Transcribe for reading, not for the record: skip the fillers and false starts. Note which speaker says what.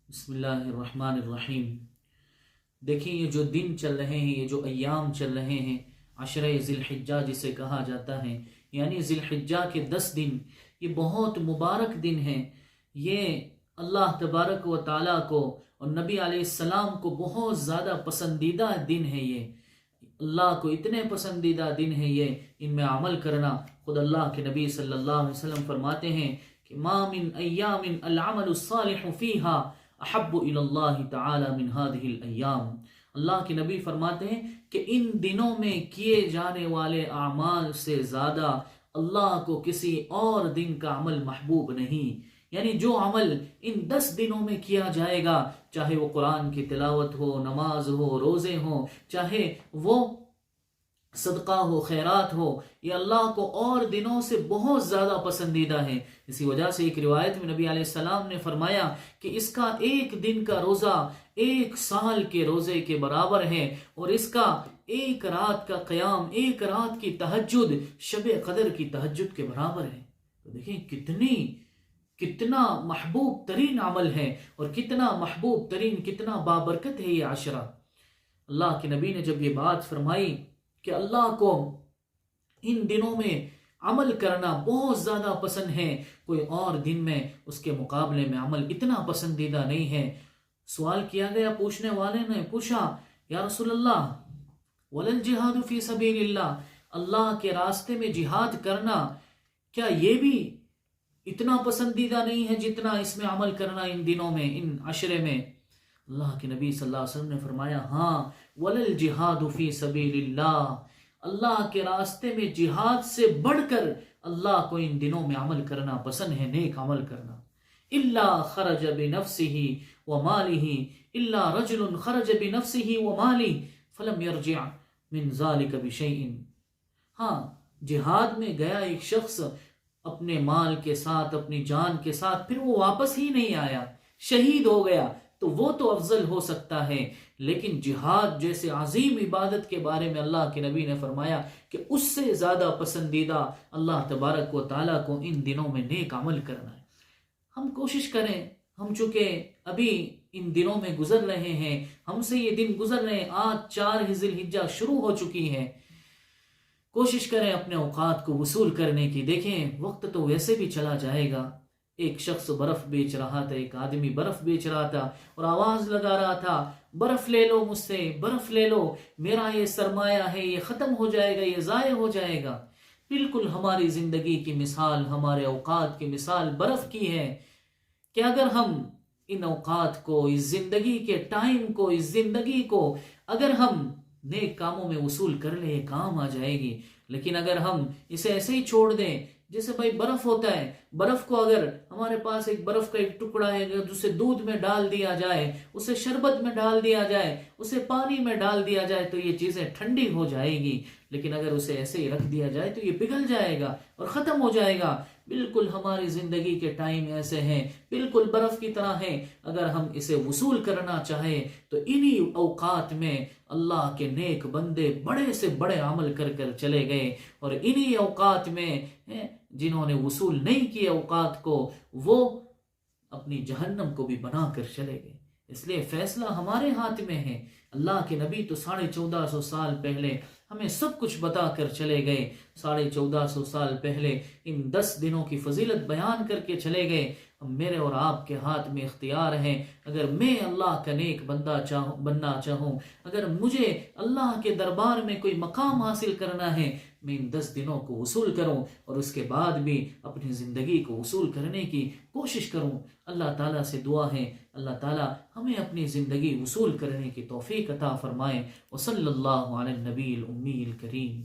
Speaker 1: بسم اللہ الرحمن الرحیم۔ دیکھیں یہ جو دن چل رہے ہیں، یہ جو ایام چل رہے ہیں، عشرہ ذی الحجہ جسے کہا جاتا ہے، یعنی ذی الحجہ کے 10 دن، یہ بہت مبارک دن ہیں۔ یہ اللہ تبارک و تعالیٰ کو اور نبی علیہ السلام کو بہت زیادہ پسندیدہ دن ہے۔ یہ اللہ کو اتنے پسندیدہ دن ہے، یہ ان میں عمل کرنا۔ خود اللہ کے نبی صلی اللہ علیہ وسلم فرماتے ہیں کہ ما من ایام العمل الصالح فیہا احب الی اللہ تعالی من هذه الایام۔ اللہ کے نبی فرماتے ہیں کہ ان دنوں میں کیے جانے والے اعمال سے زیادہ اللہ کو کسی اور دن کا عمل محبوب نہیں۔ یعنی جو عمل ان 10 دنوں میں کیا جائے گا، چاہے وہ قرآن کی تلاوت ہو، نماز ہو، روزے ہوں، چاہے وہ صدقہ ہو، خیرات ہو، یہ اللہ کو اور دنوں سے بہت زیادہ پسندیدہ ہے۔ اسی وجہ سے ایک روایت میں نبی علیہ السلام نے فرمایا کہ اس کا ایک دن کا روزہ 1 سال کے روزے کے برابر ہے، اور اس کا ایک رات کا قیام، ایک رات کی تہجد شب قدر کی تہجد کے برابر ہے۔ تو دیکھیں کتنا محبوب ترین عمل ہے، اور کتنا محبوب ترین، کتنا بابرکت ہے یہ عشرہ۔ اللہ کے نبی نے جب یہ بات فرمائی کہ اللہ کو ان دنوں میں عمل کرنا بہت زیادہ پسند ہے، کوئی اور دن میں اس کے مقابلے میں عمل اتنا پسندیدہ نہیں ہے، سوال کیا گیا، پوچھنے والے نے پوچھا، یا رسول اللہ ولل جہاد فی سبیل اللہ، اللہ کے راستے میں جہاد کرنا کیا یہ بھی اتنا پسندیدہ نہیں ہے جتنا اس میں عمل کرنا ان دنوں میں، ان عشرے میں؟ اللہ کے نبی صلی اللہ علیہ وسلم نے فرمایا، ہاں ولل جہاد فی سبیل اللہ، اللہ کے راستے میں جہاد سے بڑھ کر اللہ کو ان دنوں میں عمل کرنا پسند ہے، نیک عمل کرنا۔ الا خرج بنفسه وماله، الا رجل خرج بنفسه وماله فلم يرجع من ذلك بشيء۔ ہاں، جہاد میں گیا ایک شخص اپنے مال کے ساتھ، اپنی جان کے ساتھ، پھر وہ واپس ہی نہیں آیا، شہید ہو گیا، تو وہ تو افضل ہو سکتا ہے، لیکن جہاد جیسے عظیم عبادت کے بارے میں اللہ کے نبی نے فرمایا کہ اس سے زیادہ پسندیدہ اللہ تبارک و تعالیٰ کو ان دنوں میں نیک عمل کرنا ہے۔ ہم کوشش کریں، ہم چونکہ ابھی ان دنوں میں گزر رہے ہیں، ہم سے یہ دن گزر رہے ہیں، آج 4 ذی الحجہ شروع ہو چکی ہے، کوشش کریں اپنے اوقات کو وصول کرنے کی۔ دیکھیں وقت تو ویسے بھی چلا جائے گا۔ ایک شخص برف بیچ رہا تھا، ایک آدمی برف بیچ رہا تھا اور آواز لگا رہا تھا، برف لے لو مجھ سے، برف لے لو، میرا یہ سرمایہ ہے، یہ ختم ہو جائے گا، یہ ضائع ہو جائے گا۔ بالکل ہماری زندگی کی مثال، ہمارے اوقات کی مثال برف کی ہے کہ اگر ہم ان اوقات کو، اس زندگی کے ٹائم کو، اس زندگی کو اگر ہم نیک کاموں میں وصول کر لیں، یہ کام آ جائے گی۔ لیکن اگر ہم اسے ایسے ہی چھوڑ دیں، جیسے بھائی برف ہوتا ہے، برف کو اگر ہمارے پاس ایک برف کا ایک ٹکڑا ہے، اگر اسے دودھ میں ڈال دیا جائے، اسے شربت میں ڈال دیا جائے، اسے پانی میں ڈال دیا جائے تو یہ چیزیں ٹھنڈی ہو جائے گی، لیکن اگر اسے ایسے ہی رکھ دیا جائے تو یہ پگھل جائے گا اور ختم ہو جائے گا۔ بالکل ہماری زندگی کے ٹائم ایسے ہیں، بالکل برف کی طرح ہیں۔ اگر ہم اسے وصول کرنا چاہیں تو انہی اوقات میں اللہ کے نیک بندے بڑے سے بڑے عمل کر کر چلے گئے، اور انہی اوقات میں جنہوں نے وصول نہیں کیے اوقات کو، وہ اپنی جہنم کو بھی بنا کر چلے گئے۔ اس لیے فیصلہ ہمارے ہاتھ میں ہے۔ اللہ کے نبی تو 1450 سال پہلے ہمیں سب کچھ بتا کر چلے گئے، 1450 سال پہلے ان 10 دنوں کی فضیلت بیان کر کے چلے گئے۔ میرے اور آپ کے ہاتھ میں اختیار ہے، اگر میں اللہ کا نیک بننا چاہوں، اگر مجھے اللہ کے دربار میں کوئی مقام حاصل کرنا ہے، میں ان 10 دنوں کو وصول کروں، اور اس کے بعد بھی اپنی زندگی کو وصول کرنے کی کوشش کروں۔ اللہ تعالیٰ سے دعا ہے، اللہ تعالیٰ ہمیں اپنی زندگی وصول کرنے کی توفیق عطا فرمائے۔ وصلی اللہ علی النبی الامی الکریم۔